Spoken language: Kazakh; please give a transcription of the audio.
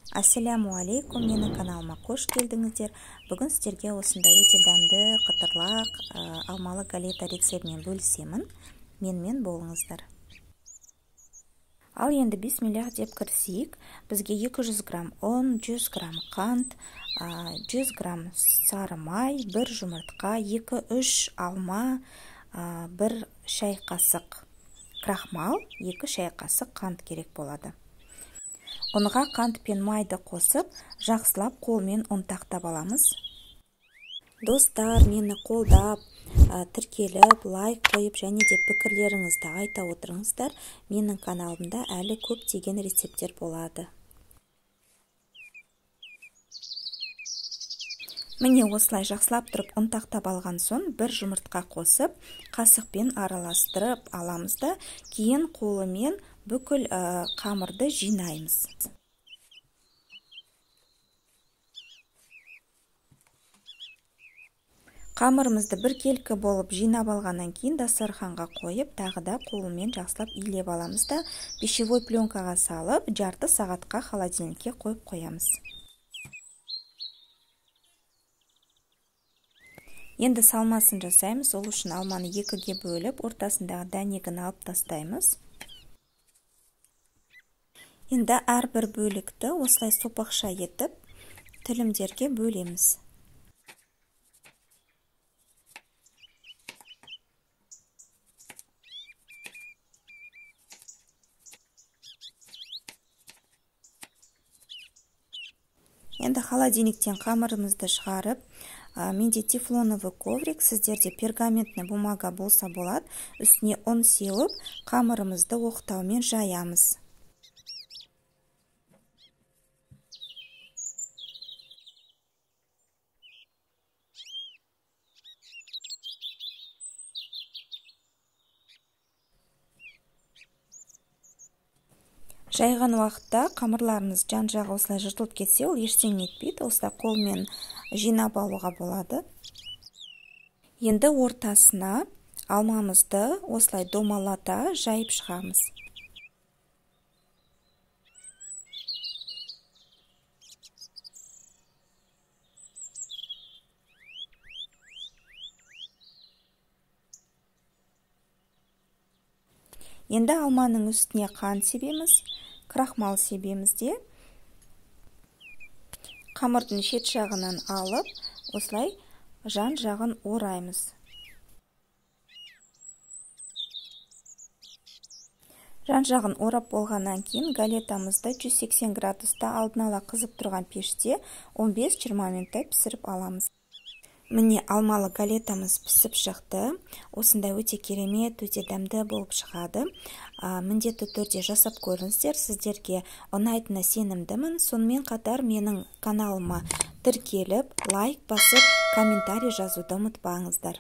Ассаляму алейкум, менің каналыма қош келдіңіздер. Бүгін сіздерге осындай өте дәмді қытырлақ алмалы галета рецептімен бөлісемін. Менімен болыңыздар. Ал енді бисмиллах деп кірісейік. Бізге 200 грамм ұн, 100 грамм қант, 100 грамм сары май, 1 жұмыртқа, 2-3 алма, 1 шай қасық крахмал, 2 шай қасық қант керек болады. Ұнға қант пен майды қосып, жақсылап қолмен ұнтақтап аламыз. Достар, мені қолдап, тіркеліп, лайк қойып және де пікірлеріңізді айта отырыңыздар. Менің каналымда әлі көптеген рецепттер болады. Міне осылай жақсылап тұрып ұнтақтап алған соң, 1 жұмыртқа қосып, қасықпен араластырып аламыз да, кейін қолымен бүкіл қамырды жинаймыз. Қамырымызды біркелкі болып жинап алғаннан кейін дастарханға қойып, тағы да қолымен жақсылап илеп аламыз да, пищевой пленкаға салып, жарты сағатқа холодильникке қойып қоямыз. Енді салмасын жасаймыз. Ол үшін алманы 2-ге бөліп, ортасындағы дәнегін алып тастаймыз. Енді әрбір бөлікті осылай сопақша етіп, тілімдерге бөлеміз. Енді холодильниктен қамырымызды шығарып, менде тефлоновый коврик, сіздерде пергаментный бумага болса болады, үстіне ұн сеуіп, қамырымызды оқтаумен жаямыз. Жайған уақытта қамырларымыз жан-жағы осылай жыртылып кетсе, ол ештеңе етпейді. Осылай қолмен жинап алуға болады. Енді ортасына алмамызды осылай домалата жайып шығамыз. Енді алманың үстіне қант себеміз, крахмал себеміз де қамырдың шет жағынан алып, осылай жан жағын ораймыз. Жан жағын орап болғаннан кейін галетамызды 180 градуста алдын ала қызып тұрған пеште 15-20 минуттай пісіріп аламыз. Міне алмалы галетамыз пісіп шықты. Осындай өте керемет, өте дәмді болып шығады. Міндетті түрде жасап көріңіздер, сіздерге ұнайтынына сенімдімін. Сонымен қатар менің каналыма тіркеліп, лайк басып, комментарий жазуды ұмытпаңыздар.